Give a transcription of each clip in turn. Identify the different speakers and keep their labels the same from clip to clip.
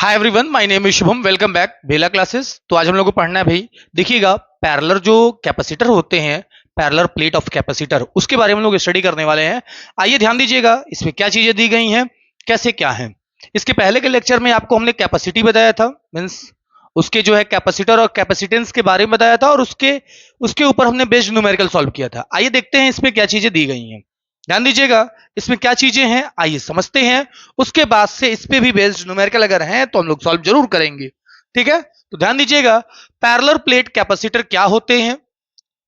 Speaker 1: Hi everyone, my name is Shubham. Welcome back Bela classes. तो आज हम लोग को पढ़ना है भाई, देखिएगा पैरेलल जो कैपेसिटर होते हैं, पैरेलल प्लेट ऑफ कैपेसिटर, उसके बारे में हम लोग स्टडी करने वाले हैं। आइए ध्यान दीजिएगा इसमें क्या चीजें दी गई हैं, कैसे क्या है। इसके पहले के लेक्चर में आपको हमने कैपेसिटी बताया था, मीन्स उसके जो है कैपेसिटर और कैपेसिटेंस के बारे में बताया था, और उसके उसके ऊपर हमने बेस्ड न्यूमेरिकल सॉल्व किया था। आइए देखते हैं इसमें क्या चीजें दी गई हैं। ध्यान दीजिएगा इसमें क्या चीजें हैं, आइए समझते हैं। उसके बाद से इस पे भी बेस्ड न्यूमेरिकल अगर हैं तो हम लोग सॉल्व जरूर करेंगे, ठीक है। तो ध्यान दीजिएगा पैरेलल प्लेट कैपेसिटर क्या होते हैं,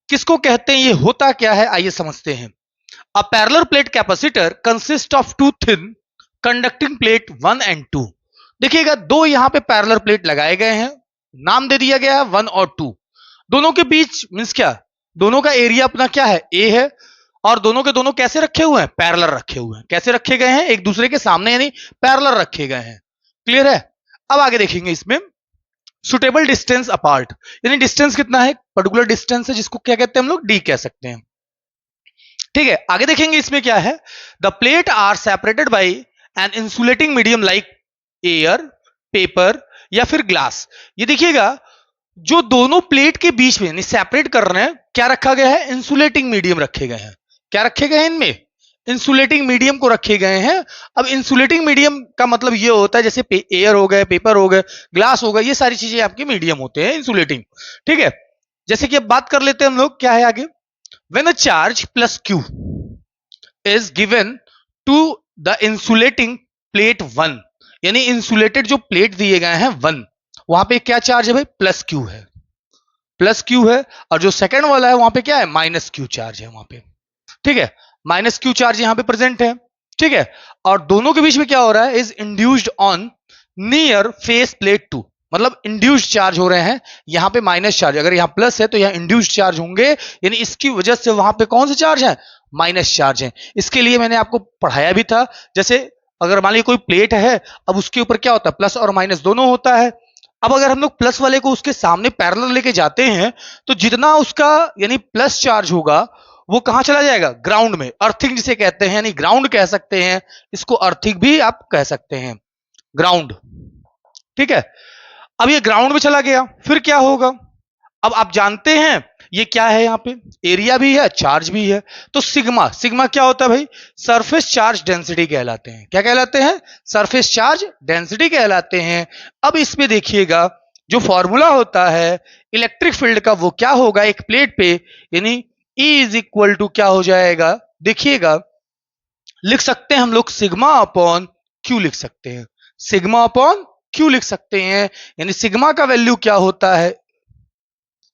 Speaker 1: किसको कहते हैं, ये होता क्या है, आइए समझते हैं। A parallel plate capacitor consist of two thin conducting plate 1 and 2। देखिएगा दो यहां पे पैरेलल प्लेट लगाए गए हैं, नाम दे दिया गया है 1 और 2। दोनों के बीच मीन्स क्या, दोनों का एरिया अपना क्या है, ए है, और दोनों के दोनों कैसे रखे हुए हैं, पैरेलल रखे हुए हैं। कैसे रखे गए हैं, एक दूसरे के सामने, यानी पैरेलल रखे गए हैं। क्लियर है। अब आगे देखेंगे इसमें सुटेबल डिस्टेंस अपार्ट, यानी डिस्टेंस कितना है, पर्टिकुलर डिस्टेंस है जिसको क्या कहते हैं हम लोग, डी कह सकते हैं, ठीक है। आगे देखेंगे इसमें क्या है, the plate are separated by an insulating medium like air, paper या फिर ग्लास। ये देखिएगा जो दोनों प्लेट के बीच में सेपरेट कर रहे हैं, क्या रखा गया है, इंसुलेटिंग मीडियम रखे गए हैं। क्या रखे गए हैं इनमें, इंसुलेटिंग मीडियम को रखे गए हैं। अब इंसुलेटिंग मीडियम का मतलब ये होता है जैसे एयर हो गए, पेपर हो गए, ग्लास हो गए, ये सारी चीजें आपके मीडियम होते हैं इंसुलेटिंग, ठीक है। जैसे कि अब बात कर लेते हैं हम लोग, क्या है आगे, when a charge plus Q is given to the insulating plate 1, यानी इंसुलेटेड जो प्लेट दिए गए हैं 1, वहां पे क्या चार्ज है भाई, प्लस क्यू है, प्लस क्यू है। और जो सेकंड वाला है वहां पे क्या है, माइनस क्यू चार्ज है वहां पे, ठीक है। माइनस क्यू चार्ज यहां पे प्रेजेंट है, ठीक है। और दोनों के बीच में क्या हो रहा है, is induced on near face plate 2, मतलब इंड्यूस्ड चार्ज हो रहे हैं यहां पे माइनस चार्ज। अगर यहां प्लस है तो यहां इंड्यूस्ड चार्ज होंगे, यानी इसकी वजह से वहां पे कौन से चार्ज है, माइनस चार्ज है। इसके लिए मैंने आपको पढ़ाया भी था, जैसे अगर मान लीजिए कोई प्लेट है, अब उसके ऊपर क्या होता है, प्लस और माइनस दोनों होता है। अब अगर हम लोग प्लस वाले को उसके सामने पैरेलल लेके जाते हैं तो जितना उसका यानी प्लस चार्ज होगा वो कहां चला जाएगा, ग्राउंड में, अर्थिंग जिसे कहते हैं, यानी ग्राउंड कह सकते हैं इसको, अर्थिंग भी आप कह सकते हैं, ग्राउंड, ठीक है। अब ये ग्राउंड में चला गया, फिर क्या होगा, अब आप जानते हैं ये क्या है, यहां पे एरिया भी है, चार्ज भी है। तो सिग्मा, सिग्मा क्या होता है भाई, सरफेस चार्ज डेंसिटी कहलाते हैं। क्या कहलाते हैं, सरफेस चार्ज डेंसिटी कहलाते हैं। अब इसमें देखिएगा जो फॉर्मूला होता है इलेक्ट्रिक फील्ड का, वो क्या होगा, एक प्लेट पे, यानी E इज इक्वल टू क्या हो जाएगा, देखिएगा लिख सकते हैं हम लोग सिग्मा अपॉन क्यू लिख सकते हैं, सिग्मा अपॉन क्यू लिख सकते हैं। यानी सिग्मा का वैल्यू क्या होता है,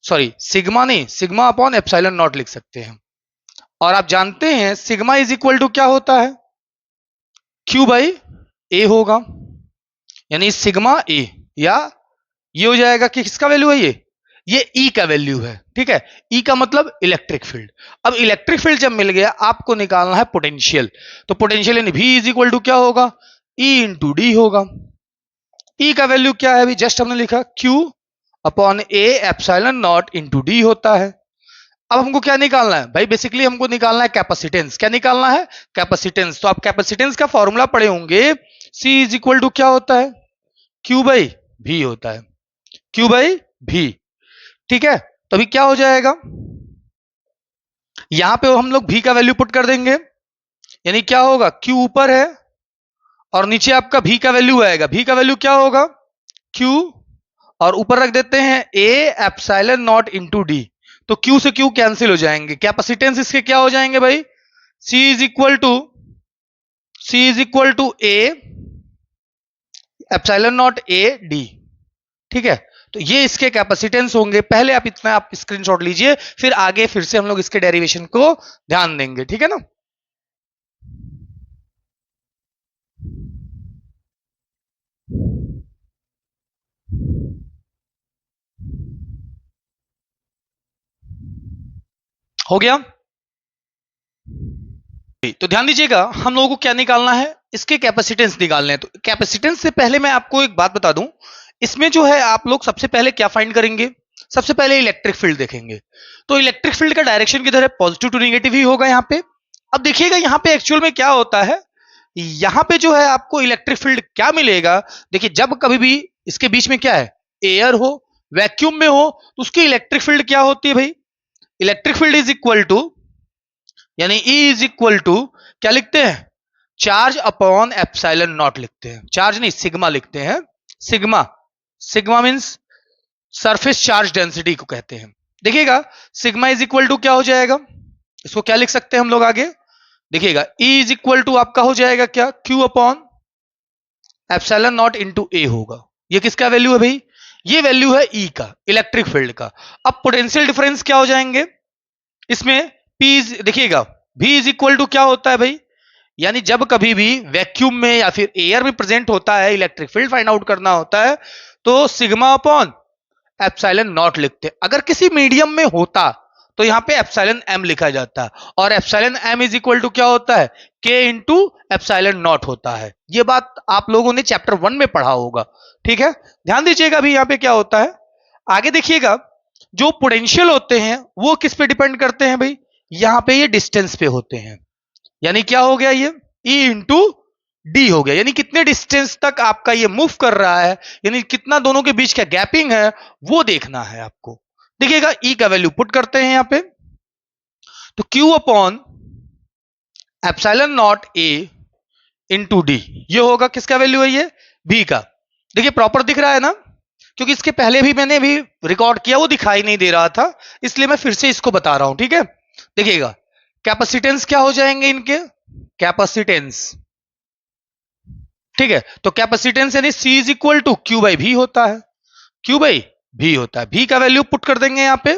Speaker 1: सॉरी सिग्मा नहीं, सिग्मा अपॉन एप्सिलॉन नॉट लिख सकते हैं। और आप जानते हैं सिग्मा इज इक्वल टू क्या होता है, क्यू बाई ए होगा, यानी सिग्मा ए, या ये हो जाएगा कि किसका वैल्यू है, ये ई का वैल्यू है, ठीक है। ई का मतलब इलेक्ट्रिक फील्ड। अब इलेक्ट्रिक फील्ड जब मिल गया, आपको निकालना है पोटेंशियल। तो पोटेंशियल यानी V इज इक्वल टू क्या होगा, E इंटू डी होगा। ई का वैल्यू क्या है अभी, जस्ट हमने लिखा Q upon A epsilon not into D होता है। अब हमको क्या निकालना है भाई, बेसिकली हमको निकालना है कैपेसिटेंस। क्या निकालना है, कैपेसिटेंस। तो आप कैपेसिटेंस का फॉर्मूला पढ़े होंगे, C इज इक्वल टू क्या होता है, Q बाई V होता है, Q बाई V, ठीक है। तो अभी क्या हो जाएगा, यहां पे हम लोग V का वैल्यू पुट कर देंगे, यानी क्या होगा, Q ऊपर है और नीचे आपका V का वैल्यू आएगा। V का वैल्यू क्या होगा, Q, और ऊपर रख देते हैं A epsilon not into D. तो Q से Q कैंसिल हो जाएंगे, कैपेसिटेंस इसके क्या हो जाएंगे भाई, C is equal to A epsilon not A D, ठीक है। तो ये इसके कैपेसिटेंस होंगे। पहले आप इतना आप स्क्रीनशॉट लीजिए, फिर आगे फिर से हम लोग इसके डेरिवेशन को ध्यान देंगे, ठीक है ना। हो गया, तो ध्यान दीजिएगा हम लोगों को क्या निकालना है, इसके कैपेसिटेंस निकालने हैं। तो कैपेसिटेंस से पहले मैं आपको एक बात बता दूं, इसमें जो है आप लोग सबसे पहले क्या फाइंड करेंगे, सबसे पहले इलेक्ट्रिक फील्ड देखेंगे। तो इलेक्ट्रिक फील्ड का डायरेक्शन किधर है, पॉजिटिव टू नेगेटिव ही होगा यहां पे। अब देखिएगा यहां पे एक्चुअल में क्या होता है, यहां पे जो है आपको इलेक्ट्रिक फील्ड क्या मिलेगा, देखिए जब कभी भी इसके बीच में क्या है, एयर हो, वैक्यूम में हो, तो उसकी इलेक्ट्रिक फील्ड क्या होती है भाई, electric field is equal to, यानी E इज इक्वल टू क्या लिखते हैं, चार्ज अपॉन एप्सिलॉन नॉट लिखते हैं, चार्ज नहीं सिग्मा लिखते हैं, sigma, sigma means surface charge density को कहते हैं। देखिएगा सिग्मा इज इक्वल टू क्या हो जाएगा, इसको क्या लिख सकते हैं हम लोग आगे, देखिएगा E इज इक्वल टू आपका हो जाएगा क्या, Q upon epsilon not into A होगा। ये किसका वैल्यू है भाई, ये वैल्यू है E का, इलेक्ट्रिक फील्ड का। अब पोटेंशियल डिफरेंस क्या हो जाएंगे इसमें, P देखिएगा V इज इक्वल टू क्या होता है भाई, यानी जब कभी भी वैक्यूम में या फिर एयर में प्रेजेंट होता है, इलेक्ट्रिक फील्ड फाइंड आउट करना होता है, तो सिग्मा अपॉन एप्सिलॉन नॉट लिखते हैं। अगर किसी मीडियम में होता तो यहां पे एप्सिलॉन एम लिखा जाता है, और epsilon M is equal to क्या होता है, के इंटू एप्सिलॉन नॉट होता है। ये बात आप लोगों ने चैप्टर 1 में पढ़ा होगा, ठीक है। ध्यान दीजिएगा अभी यहां पे क्या होता है, आगे देखिएगा जो पोटेंशियल होते हैं वो किस पे डिपेंड करते हैं भाई, यहां पे ये डिस्टेंस पे होते हैं, यानी क्या हो गया ये E इंटू डी हो गया, यानी कितने डिस्टेंस तक आपका ये मूव कर रहा है, यानी कितना दोनों के बीच का गैपिंग है वो देखना है आपको। देखिएगा E का वैल्यू पुट करते हैं यहां पे, तो Q upon epsilon not A into D, ये होगा किसका वैल्यू है, ये B का। देखिए प्रॉपर दिख रहा है ना, क्योंकि इसके पहले भी मैंने भी रिकॉर्ड किया, वो दिखाई नहीं दे रहा था, इसलिए मैं फिर से इसको बता रहा हूं, ठीक है। देखिएगा कैपेसिटेंस क्या हो जाएंगे इनके, कैपेसिटेंस, ठीक है। तो कैपेसिटेंस यानी C is equal to Q by भी होता है, क्यू बाई भी होता है। भी का वैल्यू पुट कर देंगे यहां पे,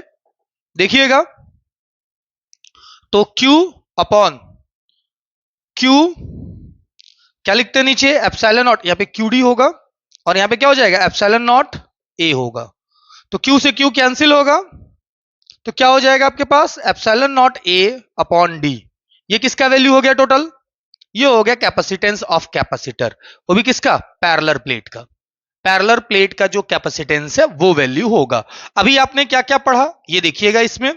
Speaker 1: देखिएगा तो Q अपॉन Q क्या लिखते हैं नीचे, एप्सिलॉन नॉट, यहां पे QD होगा, और यहां पे क्या हो जाएगा, एप्सिलॉन नॉट A होगा। तो Q से Q कैंसिल होगा, तो क्या हो जाएगा आपके पास, epsilon not A upon D। ये किसका वैल्यू हो गया टोटल, ये हो गया कैपेसिटेंस ऑफ कैपेसिटर, वो भी किसका, पैरेलल प्लेट का। पैरेलल प्लेट का जो कैपेसिटेंस है वो वैल्यू होगा। अभी आपने क्या क्या पढ़ा ये देखिएगा, इसमें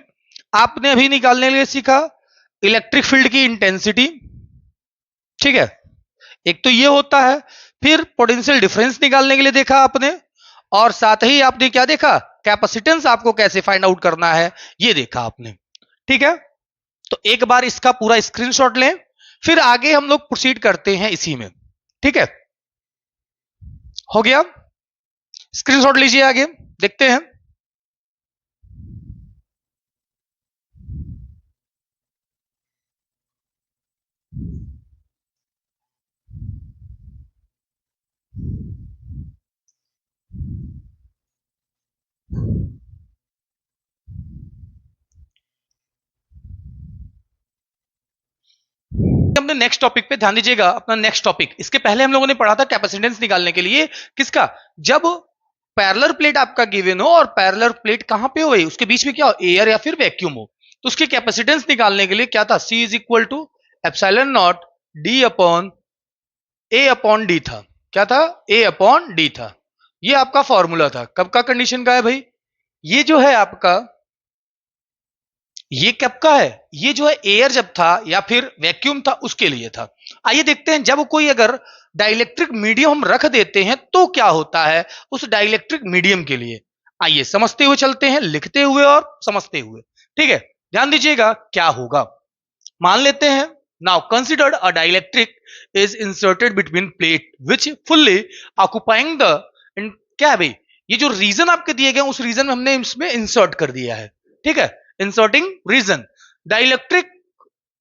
Speaker 1: आपने अभी निकालने के लिए सीखा इलेक्ट्रिक फील्ड की इंटेंसिटी, ठीक है, एक तो ये होता है, फिर पोटेंशियल डिफरेंस निकालने के लिए देखा आपने, और साथ ही आपने क्या देखा, कैपेसिटेंस आपको कैसे फाइंड आउट करना है ये देखा आपने, ठीक है। तो एक बार इसका पूरा स्क्रीनशॉट लें, फिर आगे हम लोग प्रोसीड करते हैं इसी में, ठीक है। हो गया, स्क्रीनशॉट लीजिए, आगे देखते हैं। अपने नेक्स्ट टॉपिक पे ध्यान दीजिएगा, अपना नेक्स्ट टॉपिक, इसके पहले हम लोगों ने पढ़ा था कैपेसिटेंस निकालने के लिए किसका, जब पैरेलल प्लेट आपका गिवन हो और पैरेलल प्लेट कहां पे हो, उसके बीच में क्या हो, एयर या फिर वैक्यूम हो, तो उसकी कैपेसिटेंस निकालने के लिए क्या था, C is equal to epsilon naught D upon A upon D था, क्या था, ए अपॉन डी था। ये आपका फॉर्मूला था, कब का कंडीशन का है भाई, ये जो है आपका, ये कब का है, ये जो है एयर जब था या फिर वैक्यूम था उसके लिए था। आइए देखते हैं जब कोई अगर डाइलेक्ट्रिक मीडियम हम रख देते हैं तो क्या होता है उस डाइलेक्ट्रिक मीडियम के लिए। आइए समझते हुए चलते हैं, लिखते हुए और समझते हुए, ठीक है। ध्यान दीजिएगा क्या होगा, मान लेते हैं, now considered a dielectric is inserted between plate which fully occupying the, क्या है भाई, ये जो रीजन आपके दिए गए उस रीजन में हमने इसमें इंसर्ट कर दिया है, ठीक है, inserting region. Dielectric,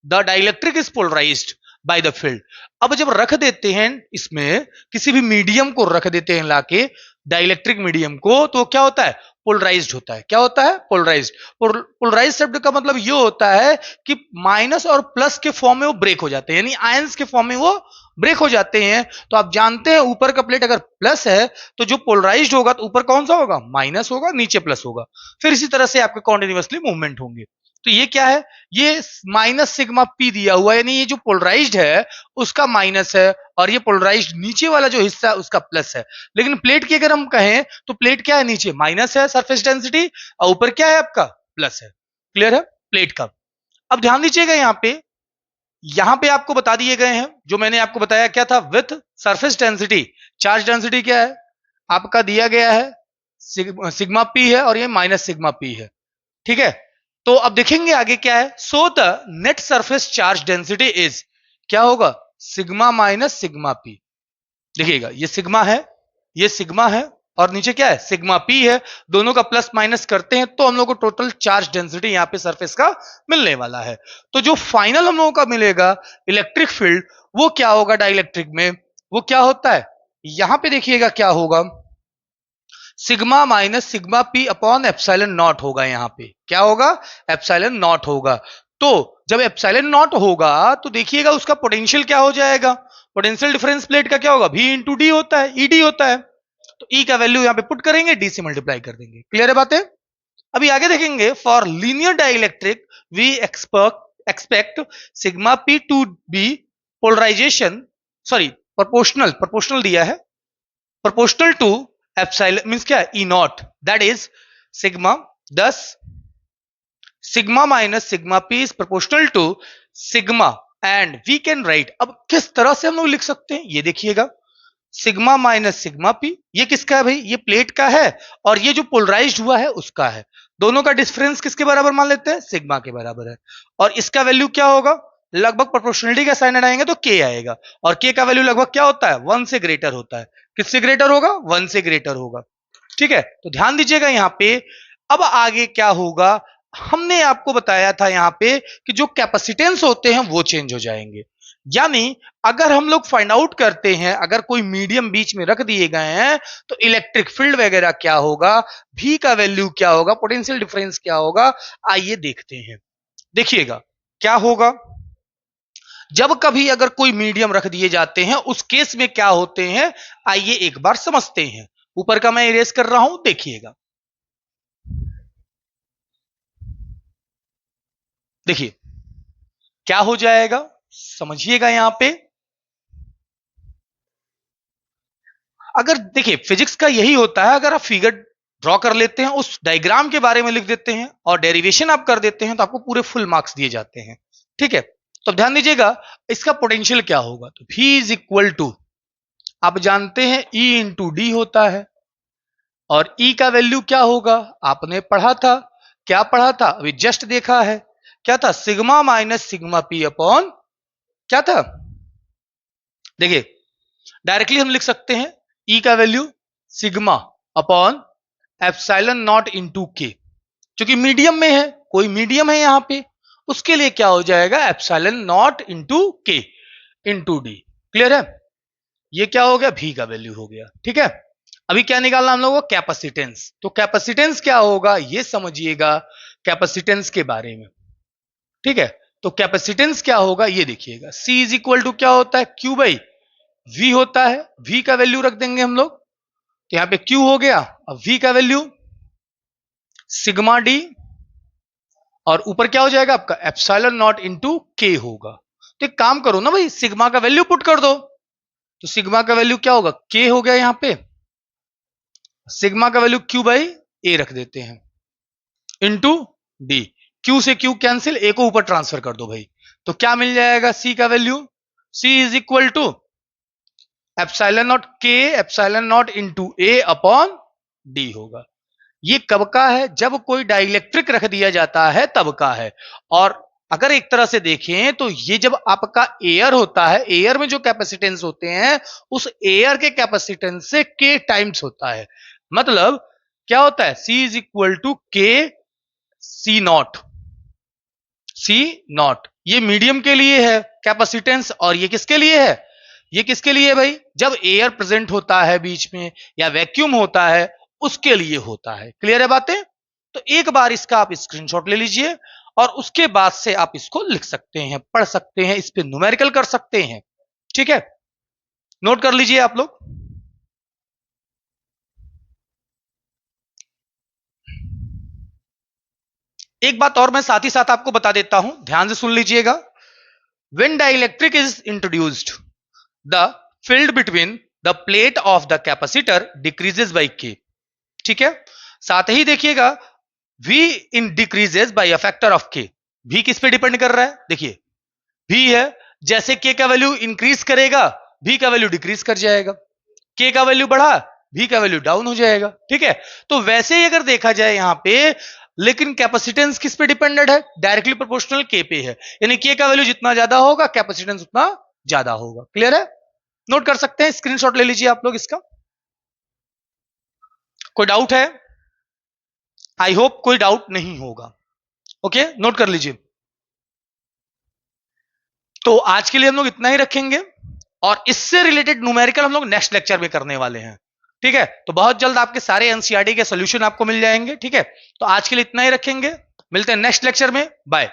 Speaker 1: the dielectric is polarised by the field. अब जब रख देते हैं इसमें, किसी भी मीडियम को रख देते हैं लाके, डाइलेक्ट्रिक मीडियम को, तो क्या होता है, पोलराइज्ड होता है। क्या होता है, पोलराइज्ड। पोलराइज शब्द का मतलब ये होता है कि माइनस और प्लस के फॉर्म में वो ब्रेक हो जाते हैं, यानी आयंस के फॉर्म में वो ब्रेक हो जाते हैं। तो आप जानते हैं ऊपर का प्लेट अगर प्लस है तो जो पोलराइज्ड होगा तो ऊपर कौन सा होगा, माइनस होगा, नीचे प्लस होगा, फिर इसी तरह से आपके कॉन्टिन्यूअसली मूवमेंट होंगे। तो ये क्या है, ये माइनस सिग्मा पी दिया हुआ है, यानी ये जो पोलराइज्ड है उसका माइनस है, और ये पोलराइज्ड नीचे वाला जो हिस्सा है उसका प्लस है। लेकिन प्लेट की अगर हम कहें तो प्लेट क्या है, नीचे माइनस है सरफेस डेंसिटी, और ऊपर क्या है आपका, प्लस है। क्लियर है प्लेट का। अब ध्यान दीजिएगा यहाँ पे, यहां पे आपको बता दिए गए हैं जो मैंने आपको बताया क्या था, with surface density. Charge density क्या है आपका दिया गया है, सिग्मा पी है और ये माइनस सिग्मा पी है, ठीक है। तो अब देखेंगे आगे क्या है। So the net surface charge density is, क्या होगा, सिग्मा माइनस सिग्मा पी। देखिएगा ये सिग्मा है, ये सिग्मा है, और नीचे क्या है, सिग्मा पी है। दोनों का प्लस माइनस करते हैं तो हम लोग को टोटल चार्ज डेंसिटी यहां पे सरफेस का मिलने वाला है। तो जो फाइनल हम लोगों का मिलेगा इलेक्ट्रिक फील्ड, वो क्या होगा डाइलेक्ट्रिक में, वो क्या होता है, यहां पे देखिएगा क्या होगा, sigma minus sigma P upon epsilon not होगा। यहां पे क्या होगा, एप्सिलॉन नॉट होगा। तो जब एप्सिलॉन नॉट होगा तो देखिएगा उसका पोटेंशियल क्या हो जाएगा, पोटेंशियल डिफरेंस प्लेट का क्या होगा, V इंटू डी होता है, ईडी होता है। तो ई का वैल्यू यहां पे पुट करेंगे, डी से मल्टीप्लाई कर देंगे। क्लियर है बातें। अभी आगे देखेंगे, for linear dielectric we expect sigma P to be polarisation, sorry proportional, proportional दिया है, प्रोपोर्शनल टू एप्सिलॉन मींस क्या है, E nought, that is sigma 10 sigma minus sigma P is proportional to sigma, and we can write. अब किस तरह से हम लोग लिख सकते हैं ये देखिएगा, सिग्मा माइनस सिग्मा पी, ये किसका है भाई, ये प्लेट का है, और ये जो पोलराइज्ड हुआ है उसका है। दोनों का डिफरेंस किसके बराबर मान लेते हैं, सिग्मा के बराबर है। और इसका वैल्यू क्या होगा, लगभग प्रोपोर्शनलिटी का साइन आएंगे तो के आएगा, और के का वैल्यू लगभग क्या होता है, 1 से ग्रेटर होता है। किससे ग्रेटर होगा, 1 से ग्रेटर होगा, ठीक है। तो ध्यान दीजिएगा यहां पे। अब आगे क्या होगा, हमने आपको बताया था यहां पे कि जो कैपेसिटेंस होते हैं वो चेंज हो जाएंगे। यानी अगर हम लोग फाइंड आउट करते हैं, अगर कोई मीडियम बीच में रख दिए गए हैं तो इलेक्ट्रिक फील्ड वगैरह क्या होगा, भी का वैल्यू क्या होगा, पोटेंशियल डिफरेंस क्या होगा, आइए देखते हैं। देखिएगा क्या होगा, जब कभी अगर कोई मीडियम रख दिए जाते हैं उस केस में क्या होते हैं, आइए एक बार समझते हैं। ऊपर का मैं इरेज कर रहा हूं, देखिएगा। देखिए क्या हो जाएगा, समझिएगा यहां पे। अगर देखिए फिजिक्स का यही होता है, अगर आप फिगर ड्रॉ कर लेते हैं, उस डायग्राम के बारे में लिख देते हैं और डेरिवेशन आप कर देते हैं तो आपको पूरे फुल मार्क्स दिए जाते हैं, ठीक है। तो ध्यान दीजिएगा इसका पोटेंशियल क्या होगा, तो V इज इक्वल टू, आप जानते हैं E इंटू डी होता है, और E का वैल्यू क्या होगा, आपने पढ़ा था, क्या पढ़ा था, अभी जस्ट देखा है, क्या था, sigma minus sigma P upon क्या था, देखिए डायरेक्टली हम लिख सकते हैं E का value sigma upon epsilon not into के, क्योंकि मीडियम में है, कोई मीडियम है यहां पे, उसके लिए क्या हो जाएगा, एप्सिलॉन नॉट इंटू के इंटू डी। क्लियर है, ये क्या हो गया, भी का वैल्यू हो गया, ठीक है। अभी क्या निकालना हम लोगों को, कैपेसिटेंस। तो कैपेसिटेंस क्या होगा ये समझिएगा, कैपेसिटेंस के बारे में, ठीक है। तो कैपेसिटेंस क्या होगा ये देखिएगा, C इज इक्वल टू क्या होता है, Q बाई V होता है। V का वैल्यू रख देंगे हम लोग, तो यहां पे Q हो गया, अब V का वैल्यू सिग्मा डी, और ऊपर क्या हो जाएगा आपका, एप्सिलॉन नॉट इंटू के होगा। तो एक काम करो ना भाई, सिग्मा का वैल्यू पुट कर दो, तो सिग्मा का वैल्यू क्या होगा, के हो गया, यहां पे सिग्मा का वैल्यू Q बाई ए रख देते हैं इंटू डी। Q से Q कैंसिल, ए को ऊपर ट्रांसफर कर दो भाई, तो क्या मिल जाएगा, C का value, C is equal to epsilon nought K epsilon not into A upon D होगा। ये कब का है, जब कोई डाइलेक्ट्रिक रख दिया जाता है तब का है। और अगर एक तरह से देखें तो ये जब आपका एयर होता है, एयर में जो कैपेसिटेंस होते हैं उस एयर के कैपेसिटेंस से के टाइम्स होता है। मतलब क्या होता है, C इज इक्वल टू के सी नॉट, सी नॉट। ये मीडियम के लिए है कैपेसिटेंस, और ये किसके लिए है, ये किसके लिए है भाई, जब एयर प्रेजेंट होता है बीच में या वैक्यूम होता है उसके लिए होता है। क्लियर है बातें। तो एक बार इसका आप स्क्रीनशॉट ले लीजिए और उसके बाद से आप इसको लिख सकते हैं, पढ़ सकते हैं, इस पे न्यूमेरिकल कर सकते हैं, ठीक है। नोट कर लीजिए आप लोग। एक बात और मैं साथ ही साथ आपको बता देता हूं, ध्यान से सुन लीजिएगा। When dielectric is introduced, the field between the plate of the capacitor decreases by के, ठीक है। साथ ही देखिएगा V in decreases by a factor of के। V किस पे डिपेंड कर रहा है, देखिए भी है, जैसे के का वैल्यू इंक्रीज करेगा भी का वैल्यू डिक्रीज कर जाएगा, के का वैल्यू बढ़ा भी का वैल्यू डाउन हो जाएगा। ठीक है, तो वैसे ही अगर देखा जाए यहां पे, लेकिन कैपेसिटेंस किस पे डिपेंडेंट है, डायरेक्टली प्रोपोर्शनल के पे है, यानी के का वैल्यू जितना ज्यादा होगा कैपेसिटेंस उतना ज्यादा होगा। क्लियर है, नोट कर सकते हैं, स्क्रीनशॉट ले लीजिए आप लोग इसका। कोई डाउट है? आई होप कोई डाउट नहीं होगा। ओके, नोट कर लीजिए। तो आज के लिए हम लोग इतना ही रखेंगे, और इससे रिलेटेड न्यूमेरिकल हम लोग नेक्स्ट लेक्चर में करने वाले हैं। ठीक है, तो बहुत जल्द आपके सारे एनसीईआरटी के सॉल्यूशन आपको मिल जाएंगे। ठीक है, तो आज के लिए इतना ही रखेंगे, मिलते हैं नेक्स्ट लेक्चर में, बाय।